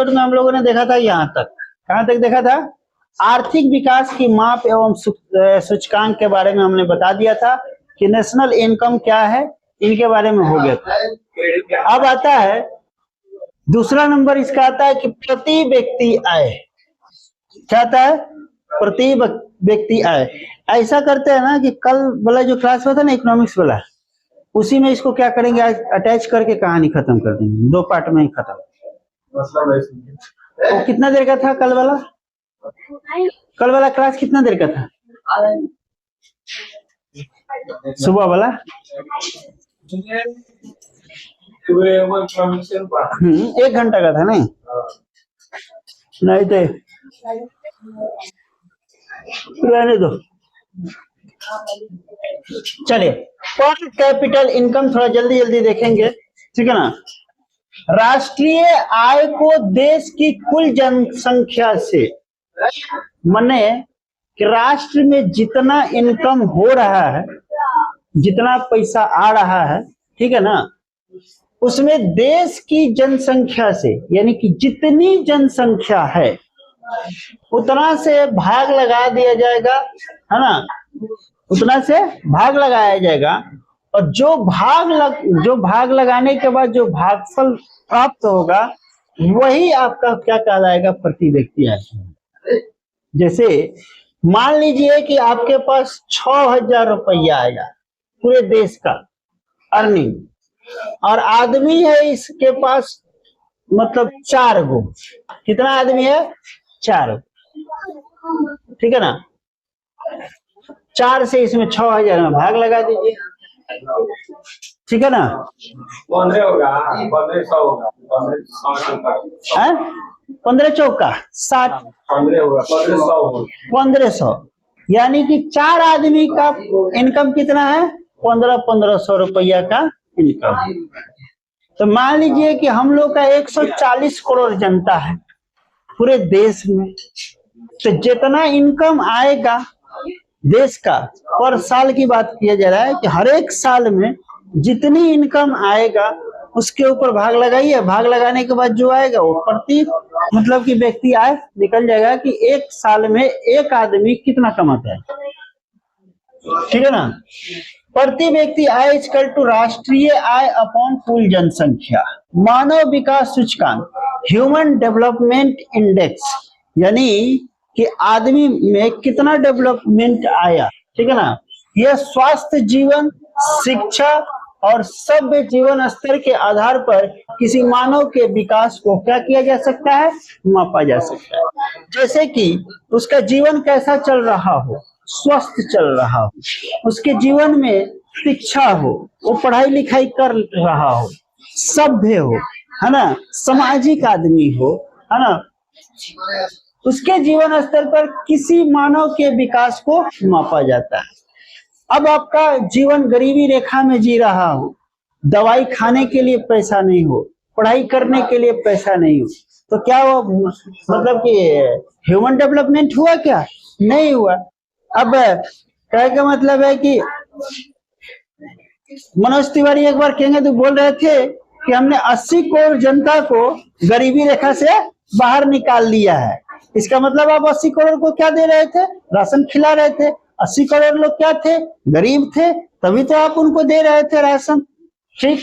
में हम लोगों ने देखा था यहाँ तक, कहाँ तक देखा था? आर्थिक विकास की माप एवं सूचकांक के बारे में हमने बता दिया था कि नेशनल इनकम क्या है, इनके बारे में हो गया था। अब आता है दूसरा नंबर, इसका आता है कि प्रति व्यक्ति आय। क्या आता है? प्रति व्यक्ति आय। ऐसा करते हैं ना कि कल वाला जो क्लास हुआ था ना इकोनॉमिक्स वाला, उसी में इसको क्या करेंगे, आज अटैच करके कहानी खत्म कर देंगे, 2 पार्ट में ही खत्म। तो कितना देर का था कल वाला? कल वाला क्लास कितना देर का था? सुबह वाला 1 घंटा का था। नहीं तो रहने दो। चलिए, पर कैपिटल इनकम थोड़ा जल्दी जल्दी देखेंगे, ठीक है ना। राष्ट्रीय आय को देश की कुल जनसंख्या से, माने कि राष्ट्र में जितना इनकम हो रहा है, जितना पैसा आ रहा है, ठीक है ना, उसमें देश की जनसंख्या से, यानी कि जितनी जनसंख्या है उतना से भाग लगा दिया जाएगा, है ना, उतना से भाग लगाया जाएगा। और जो भाग लगाने के बाद जो भागफल प्राप्त होगा वही आपका क्या कहलाएगा? प्रति व्यक्ति आय। जैसे मान लीजिए कि आपके पास 6,000 रुपया आएगा पूरे देश का अर्निंग, और आदमी है इसके पास मतलब 4 गो। कितना आदमी है? 4 गो, ठीक है ना। 4 से इसमें 6,000 में भाग लगा दीजिए, ठीक है ना। 15 होगा, 1500 होगा, 15 चौका 60, 15 होगा, 1500 1500, यानी कि 4 आदमी का इनकम कितना है? 1500 रुपया का इनकम। तो मान लीजिए कि हम लोग का 140 करोड़ जनता है पूरे देश में, तो जितना इनकम आएगा देश का, पर साल की बात किया जा रहा है कि हर एक साल में जितनी इनकम आएगा उसके ऊपर भाग लगाइए। भाग लगाने के बाद जो आएगा वो प्रति मतलब कि व्यक्ति आय निकल जाएगा कि एक साल में एक आदमी कितना कमाता है, ठीक है ना। प्रति व्यक्ति आय इक्वल टू राष्ट्रीय आय अपॉन कुल जनसंख्या। मानव विकास सूचकांक, ह्यूमन डेवलपमेंट इंडेक्स, यानी कि आदमी में कितना डेवलपमेंट आया, ठीक है ना। यह स्वास्थ्य, जीवन, शिक्षा और सभ्य जीवन स्तर के आधार पर किसी मानव के विकास को क्या किया जा सकता है? मापा जा सकता है। जैसे कि उसका जीवन कैसा चल रहा हो, स्वस्थ चल रहा हो, उसके जीवन में शिक्षा हो, वो पढ़ाई लिखाई कर रहा हो, सभ्य हो, है ना, सामाजिक आदमी हो, है ना, उसके जीवन स्तर पर किसी मानव के विकास को मापा जाता है। अब आपका जीवन गरीबी रेखा में जी रहा हो, दवाई खाने के लिए पैसा नहीं हो, पढ़ाई करने के लिए पैसा नहीं हो, तो क्या वो मतलब कि ह्यूमन डेवलपमेंट हुआ? क्या नहीं हुआ। अब कहने का मतलब है कि मनोज तिवारी एक बार कहेंगे तो बोल रहे थे कि हमने 80 करोड़ जनता को गरीबी रेखा से बाहर निकाल लिया है। इसका मतलब आप 80 करोड़ को क्या दे रहे थे? राशन खिला रहे थे। 80 करोड़ लोग क्या थे? गरीब थे, तभी तो आप उनको दे रहे थे राशन, ठीक।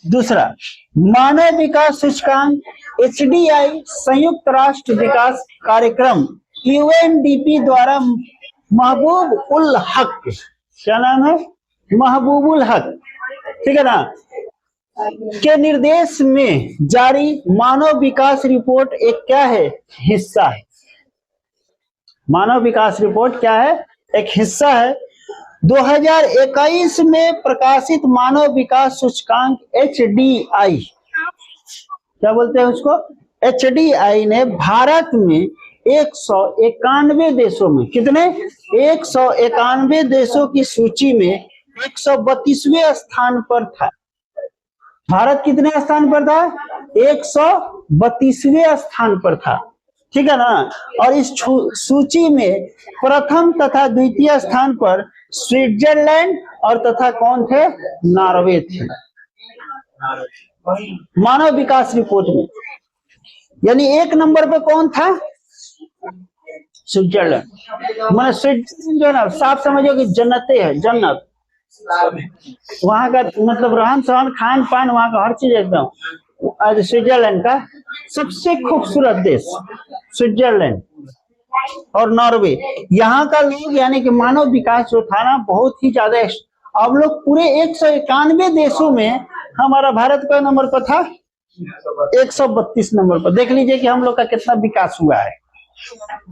दूसरा, मानव विकास सूचकांक HDI, संयुक्त राष्ट्र विकास कार्यक्रम UNDP द्वारा महबूब उल हक, क्या नाम है? महबूबुल हक, ठीक है ना, के निर्देश में जारी मानव विकास रिपोर्ट एक क्या है? हिस्सा है। मानव विकास रिपोर्ट क्या है? एक हिस्सा है। 2021 में प्रकाशित मानव विकास सूचकांक HDI, क्या बोलते हैं उसको? HDI ने भारत में 191 देशों में, कितने? 191 देशों की सूची में 132वें स्थान पर था। भारत कितने स्थान पर था? 132वें स्थान पर था, ठीक है ना। और इस सूची में प्रथम तथा द्वितीय स्थान पर स्विट्जरलैंड और तथा कौन थे? नॉर्वे थे। मानव विकास रिपोर्ट में यानी एक नंबर पे कौन था? स्विट्जरलैंड। मैंने स्विट्जरलैंड जो है ना, साफ समझो कि जन्नते है, जन्नत। वहां का मतलब रहन सहन, खान पान, वहां का हर चीज एकदम। आज स्विट्जरलैंड का सबसे खूबसूरत देश स्विट्जरलैंड और नॉर्वे। यहाँ का लोग यानी कि मानव विकास जो था ना, बहुत ही ज्यादा। अब लोग पूरे 191 देशों में, हमारा भारत का नंबर पर था 132 नंबर पर। देख लीजिए कि हम लोग का कितना विकास हुआ है।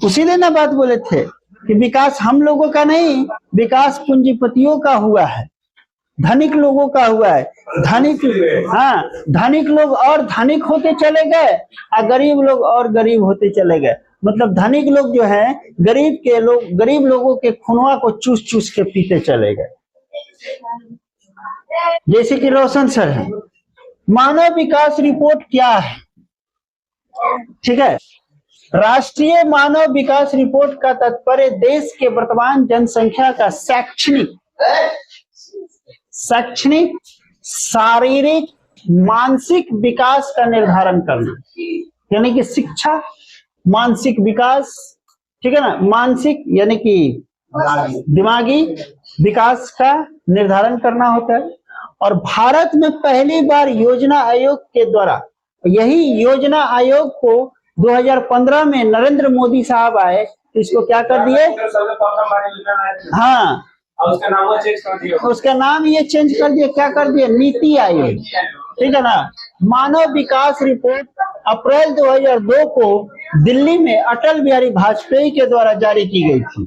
उसी दिन ना बात बोले थे कि विकास हम लोगों का नहीं, विकास पूंजीपतियों का हुआ है, धनिक लोगों का हुआ है। धनिक, हाँ, धनिक लोग और धनिक होते चले गए और गरीब लोग और गरीब होते चले गए। मतलब धनिक लोग जो है गरीब लोगों के खुनवा को चूस चूस के पीते चले गए। जैसे कि रोशन सर है। मानव विकास रिपोर्ट क्या है? ठीक है, राष्ट्रीय मानव विकास रिपोर्ट का तात्पर्य देश के वर्तमान जनसंख्या का शैक्षणिक, शारीरिक, मानसिक विकास का निर्धारण करना। यानी कि शिक्षा, मानसिक विकास, ठीक है ना, मानसिक यानी कि दिमागी विकास का निर्धारण करना होता है। और भारत में पहली बार योजना आयोग के द्वारा, यही योजना आयोग को 2015 में नरेंद्र मोदी साहब आए, इसको क्या कर दिए? हाँ, उसका नाम चेंज कर दिया। उसका नाम ये चेंज कर दिया, क्या कर दिया? नीति आयोग। ठीक है ना। मानव विकास रिपोर्ट अप्रैल 2002 को दिल्ली में अटल बिहारी वाजपेयी के द्वारा जारी की गई थी।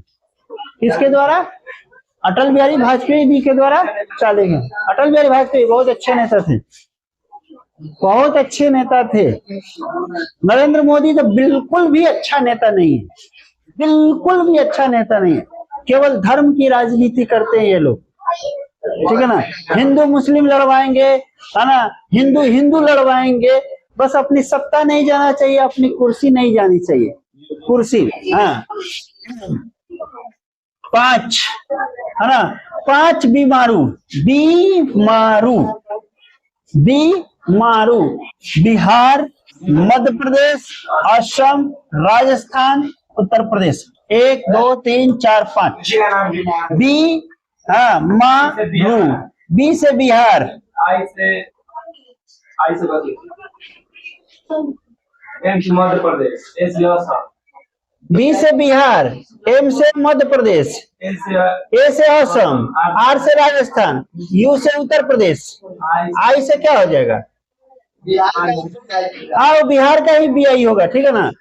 किसके द्वारा? अटल बिहारी वाजपेयी जी के द्वारा चले गए। अटल बिहारी वाजपेयी बहुत अच्छे नेता थे, बहुत अच्छे नेता थे। नरेंद्र मोदी तो बिल्कुल भी अच्छा नेता नहीं है, बिल्कुल भी अच्छा नेता नहीं है। केवल धर्म की राजनीति करते हैं ये लोग। ठीक है ना, हिंदू मुस्लिम लड़वाएंगे, है ना, हिंदू हिंदू लड़वाएंगे। बस अपनी सत्ता नहीं जाना चाहिए, अपनी कुर्सी नहीं जानी चाहिए, कुर्सी। हाँ, 5 है ना, 5 बीमारू बिहार, मध्य प्रदेश, असम, राजस्थान, उत्तर प्रदेश। 1 2 3 4 5 बी। हाँ, मारू। बी से बिहार, आई से एम से मध्य प्रदेश, ए से असम। बी से बिहार, एम से मध्य प्रदेश, ए से असम, आर से राजस्थान, यू से उत्तर प्रदेश, आई से क्या हो जाएगा? हाँ, बिहार का ही बी आई होगा। ठीक है ना।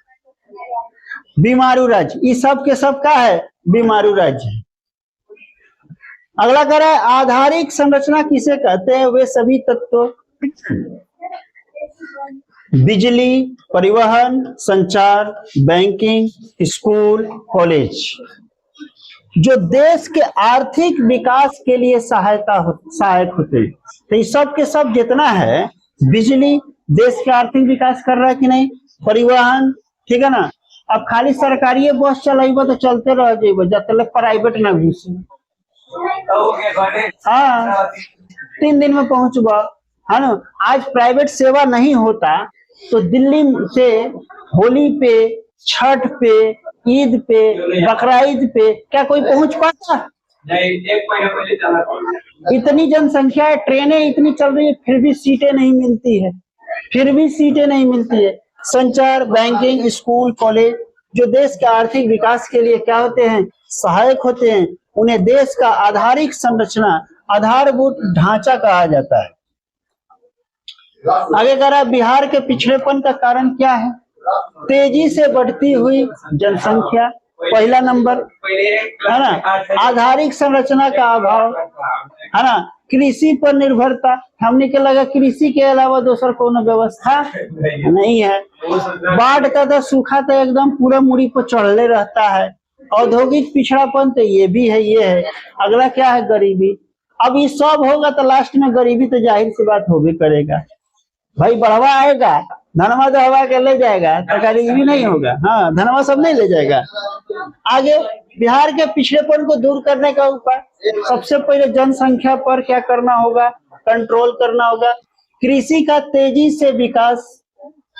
बीमारू राज्य, ये सब के सब का है? बीमारू राज्य। अगला कह रहा है आधारिक संरचना किसे कहते हैं? वे सभी तत्व, बिजली, परिवहन, संचार, बैंकिंग, स्कूल, कॉलेज, जो देश के आर्थिक विकास के लिए सहायक होते हैं। तो ये सब के सब जितना है, बिजली देश के आर्थिक विकास कर रहा है कि नहीं? परिवहन, ठीक है ना। अब खाली सरकारी बस चलेबो तो चलते रह जेबो, जब तक प्राइवेट ना घुसे। हाँ, 3 दिन में पहुंचबा, है ना। आज प्राइवेट सेवा नहीं होता तो दिल्ली से होली पे, छठ पे, ईद पे, बकरा ईद पे क्या कोई पहुंच पाता? नहीं, 1 महीने पहले चला। इतनी जनसंख्या है, ट्रेनें इतनी चल रही है, फिर भी सीटें नहीं मिलती है, फिर भी सीटें नहीं मिलती है। संचार, बैंकिंग, स्कूल, कॉलेज, जो देश के आर्थिक विकास के लिए क्या होते हैं? सहायक होते हैं। उन्हें देश का आधारिक संरचना, आधारभूत ढांचा कहा जाता है। आगे कह रहा है बिहार के पिछड़ेपन का कारण क्या है? तेजी से बढ़ती हुई जनसंख्या, पहला नंबर, है ना। आधारिक संरचना का अभाव, है ना। कृषि पर निर्भरता, हमने के लगा कृषि के अलावा दूसरा कोनो व्यवस्था नहीं है। बाढ़ का तो सूखा तो एकदम पूरा मुड़ी पर चढ़ले रहता है। औद्योगिक पिछड़ापन तो ये भी है, ये है। अगला क्या है? गरीबी। अब ये सब होगा तो लास्ट में गरीबी तो जाहिर सी बात होगी करेगा भाई। बढ़वा आएगा, धनवा तो हवा के ले जाएगा, तो गरीबी नहीं होगा। हाँ, धनवा सब नहीं ले जाएगा। आगे बिहार के पिछड़ेपन को दूर करने का उपाय, सबसे पहले जनसंख्या पर क्या करना होगा? कंट्रोल करना होगा। कृषि का तेजी से विकास,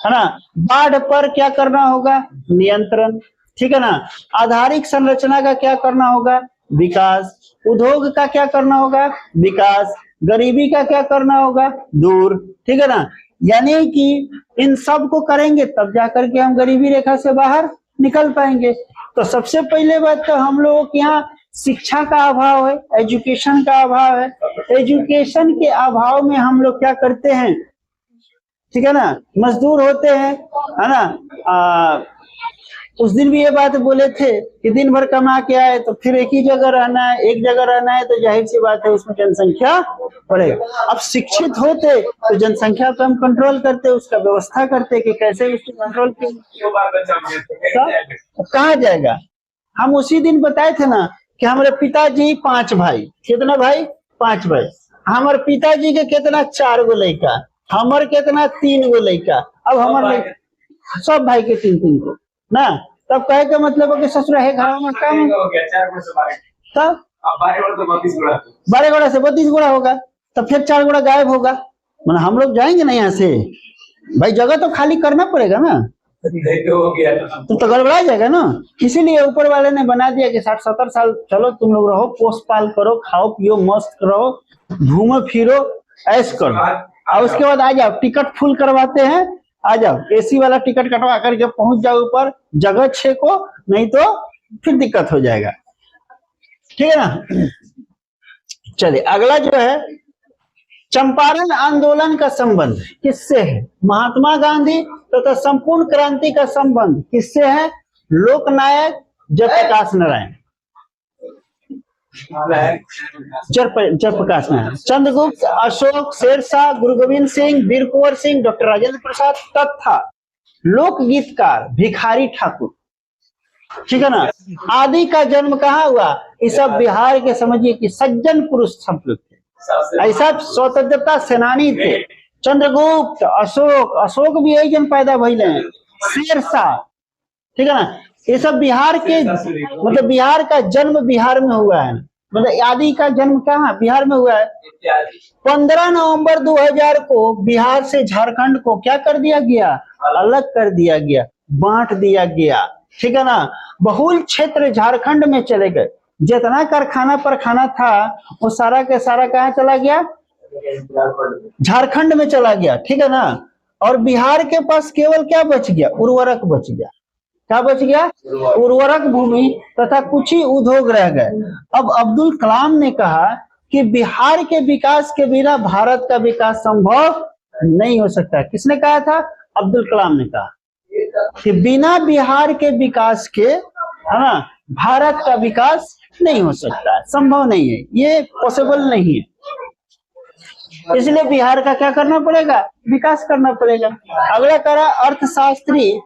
है ना। बाढ़ पर क्या करना होगा, नियंत्रण, ठीक है ना। आधारिक संरचना का क्या करना होगा, विकास। उद्योग का क्या करना होगा, विकास। गरीबी का क्या करना होगा, दूर, ठीक है ना। यानी कि इन सब को करेंगे तब जाकर के हम गरीबी रेखा से बाहर निकल पाएंगे। तो सबसे पहले बात तो हम लोगों के यहाँ शिक्षा का अभाव है, एजुकेशन का अभाव है। एजुकेशन के अभाव में हम लोग क्या करते हैं, ठीक है ना, मजदूर होते हैं, है ना। उस दिन भी ये बात बोले थे कि दिन भर कमा के आए तो फिर एक ही जगह रहना है, एक जगह रहना है तो जाहिर सी बात है उसमें जनसंख्या बढ़ेगा। अब शिक्षित होते तो जनसंख्या पे हम कंट्रोल करते, उसका व्यवस्था करते कि कैसे उसको कंट्रोल कहाँ जाएगा। हम उसी दिन बताए थे ना कि हमारे पिताजी 5 भाई, कितना भाई, 5 भाई। हमारे पिताजी के कितना 4 गो लड़का, हमारे कितना 3 गो लड़का। अब हमारे सब भाई के 3-3 गो ना। तब कहे का मतलब है कि ससुर है घर में काम हो गया, 4 गुणा से 12, तब 12 गुणा से 32 गुणा होगा, तब फिर 4 गुणा गायब होगा। मतलब हम लोग जाएंगे ना यहाँ से, भाई जगह तो खाली करना पड़ेगा ना, तो गड़बड़ा जाएगा ना। इसीलिए ऊपर वाले ने बना दिया कि 60-70 साल चलो तुम लोग रहो, पोस पाल करो, खाओ पियो, मस्त रहो, घूमो फिरो, ऐश करो, और उसके बाद आ जाओ, टिकट फुल करवाते हैं, आ जाओ, एसी वाला टिकट कटवा करके पहुंच जाओ ऊपर, जगह छेको, नहीं तो फिर दिक्कत हो जाएगा, ठीक है ना। चलिए अगला जो है, चंपारण आंदोलन का संबंध किससे है, महात्मा गांधी तथा संपूर्ण क्रांति का संबंध किससे है, लोकनायक जयप्रकाश नारायण, जयप्रकाश नारायण, चंद्रगुप्त, अशोक, शेरशाह, गुरु गोविंद सिंह, वीर कुंवर सिंह, डॉक्टर राजेंद्र प्रसाद तथा लोक गीतकार भिखारी ठाकुर, ठीक है ना। आदि का जन्म कहाँ हुआ, ये सब बिहार के समझिए कि सज्जन पुरुष सब लोग थे, ऐसा स्वतंत्रता सेनानी थे। चंद्रगुप्त, अशोक भी यही जन पैदा भइले हैं, शेरशाह, ठीक है ना। ये सब बिहार के, मतलब बिहार का जन्म बिहार में हुआ है, मतलब आदि का जन्म कहाँ, बिहार में हुआ है। 15 नवंबर 2000 को बिहार से झारखंड को क्या कर दिया गया, अलग कर दिया गया, बांट दिया गया, ठीक है ना। बहुल क्षेत्र झारखंड में चले गए, जितना कारखाना पर खाना था वो सारा के सारा कहाँ चला गया, झारखंड में चला गया, ठीक है ना। और बिहार के पास केवल क्या बच गया, उर्वरक बच गया, क्या बच गया, उर्वरक भूमि तथा कुछ ही उद्योग रह गए। अब अब्दुल कलाम ने कहा कि बिहार के विकास के बिना भारत का विकास संभव नहीं हो सकता। किसने कहा था, अब्दुल कलाम ने कहा कि बिना बिहार के विकास के, है ना, भारत का विकास नहीं हो सकता, संभव नहीं है, ये पॉसिबल नहीं है। इसलिए बिहार का क्या करना पड़ेगा, विकास करना पड़ेगा। अगला करा अर्थशास्त्री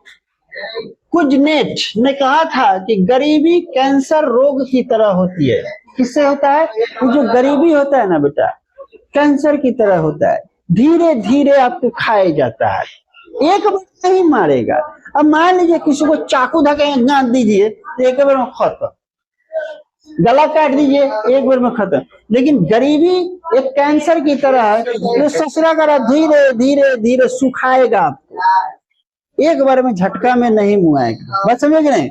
कुजनेट ने कहा था कि गरीबी कैंसर रोग की तरह होती है। किससे होता है, जो गरीबी होता है ना बेटा, कैंसर की तरह होता है, धीरे धीरे आपको खाया जाता है, एक बार नहीं मारेगा। अब मान लीजिए किसी को चाकू धके गांठ दीजिए तो एक बार में खत्म, गला काट दीजिए एक बार में खत्म। लेकिन गरीबी एक कैंसर की तरह है, जो ससुरा करा धीरे धीरे धीरे सुखाएगा आपको, एक बार में झटका में नहीं मुआएगा। बात समझ रहे,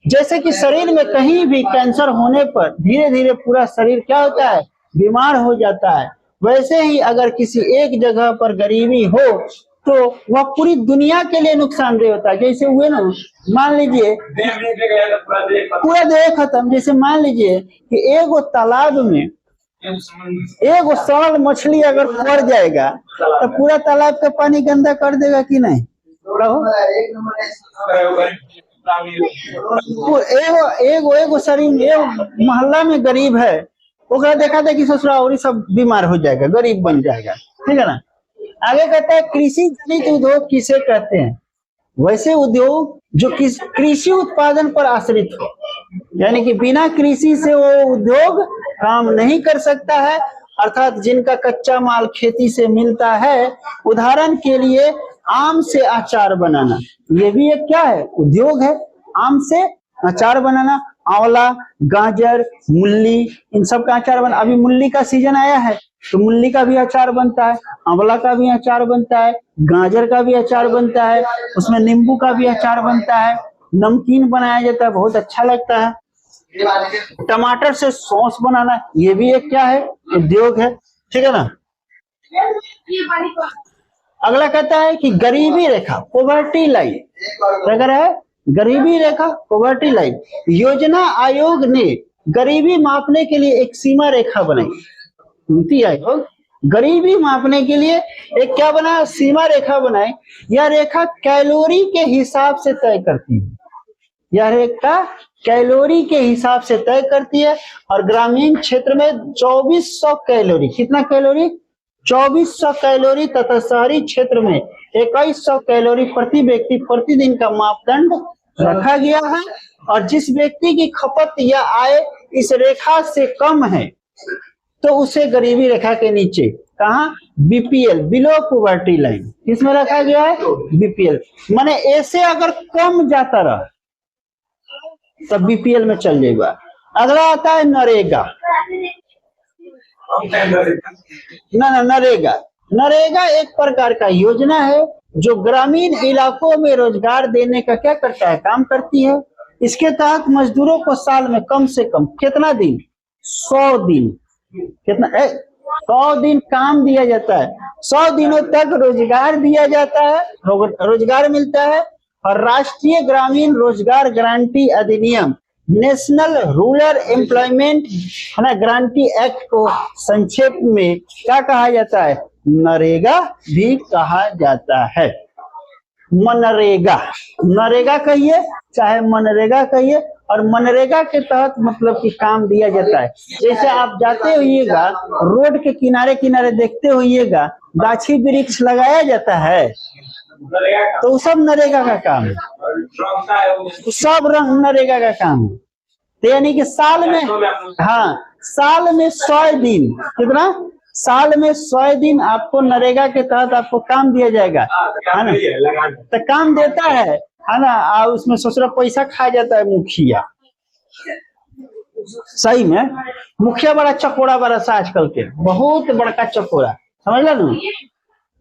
जैसे कि शरीर में कहीं भी कैंसर होने पर धीरे धीरे पूरा शरीर क्या होता है, बीमार हो जाता है, वैसे ही अगर किसी एक जगह पर गरीबी हो तो वह पूरी दुनिया के लिए नुकसानदेह होता है। जैसे हुए ना, मान लीजिए पूरा देह खत्म। जैसे मान लीजिए कि एक तालाब में एक सड़ल मछली अगर पड़ जाएगा तो पूरा तालाब का पानी गंदा कर देगा कि नहीं, एगो शरीर एक मोहल्ला में गरीब है, ओकरा देखा था कि ससुरा और सब बीमार हो जाएगा, गरीब बन जाएगा, ठीक है ना। आगे कहता है कृषि जनित उद्योग किसे कहते हैं, वैसे उद्योग जो कृषि उत्पादन पर आश्रित हो, यानी कि बिना कृषि से वो उद्योग काम नहीं कर सकता है, अर्थात जिनका कच्चा माल खेती से मिलता है। उदाहरण के लिए आम से अचार बनाना, ये भी एक क्या है, उद्योग है। आम से अचार बनाना, आंवला, गाजर, मूली, इन सब का अचार बना। अभी मूली का सीजन आया है, तो मूली का भी अचार बनता है, आंवला का भी अचार बनता है, गाजर का भी अचार बनता है, उसमें नींबू का भी अचार बनता है, नमकीन बनाया जाता है, बहुत अच्छा लगता है। टमाटर से सॉस बनाना, ये भी एक क्या है, उद्योग है, ठीक है ना। अगला कहता है कि गरीबी रेखा, पॉवर्टी लाइन, अगर है गरीबी रेखा, पॉवर्टी लाइन, योजना आयोग ने गरीबी मापने के लिए एक सीमा रेखा बनाई। नीति आयोग गरीबी मापने के लिए एक क्या बना, सीमा रेखा बनाई। यह रेखा कैलोरी के हिसाब से तय करती है, यह रेखा कैलोरी के हिसाब से तय करती है। और ग्रामीण क्षेत्र में 2400 कैलोरी, कितना कैलोरी, 2400 कैलोरी, तथा शहरी क्षेत्र में 2100 कैलोरी प्रति व्यक्ति प्रतिदिन का मापदंड रखा गया है। और जिस व्यक्ति की खपत या आय इस रेखा से कम है तो उसे गरीबी रेखा के नीचे, कहा, बीपीएल, बिलो पॉवर्टी लाइन, किसमें रखा गया है, बीपीएल, माने ऐसे अगर कम जाता रहा तब बीपीएल में चल जाएगा। अगला आता है नरेगा। नरेगा, नरेगा एक प्रकार का योजना है जो ग्रामीण इलाकों में रोजगार देने का क्या करता है, काम करती है। इसके तहत मजदूरों को साल में कम से कम कितना दिन, 100 दिन, कितना 100 दिन काम दिया जाता है, 100 दिनों तक रोजगार दिया जाता है, रोजगार मिलता है। और राष्ट्रीय ग्रामीण रोजगार गारंटी अधिनियम, national rural employment guarantee act को संक्षेप में क्या कहा जाता है, नरेगा भी कहा जाता है। मनरेगा, नरेगा कहिए चाहे मनरेगा कहिए, और मनरेगा के तहत मतलब कि काम दिया जाता है। जैसे आप जाते होइएगा रोड के किनारे किनारे देखते होइएगा गाछी वृक्ष लगाया जाता है, तो सब नरेगा का काम है, सब रंग नरेगा का काम है। तो यानी कि साल में, हाँ, साल में 100 दिन, कितना, साल में 100 दिन आपको नरेगा के तहत आपको काम दिया जाएगा, है ना। तो काम देता है ना, और उसमें सोच पैसा खा जाता है मुखिया। सही में मुखिया बड़ा चकोड़ा बड़ा सा, आजकल के बहुत बड़का चकोड़ा, समझ लो।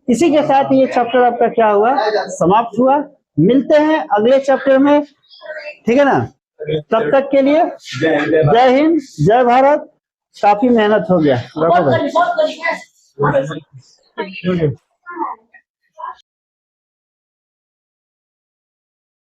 इसी के साथ ये चैप्टर आपका क्या हुआ, समाप्त हुआ। मिलते हैं अगले चैप्टर में, ठीक है ना। तब तक के लिए जय हिंद, जय भारत। काफी मेहनत हो गया।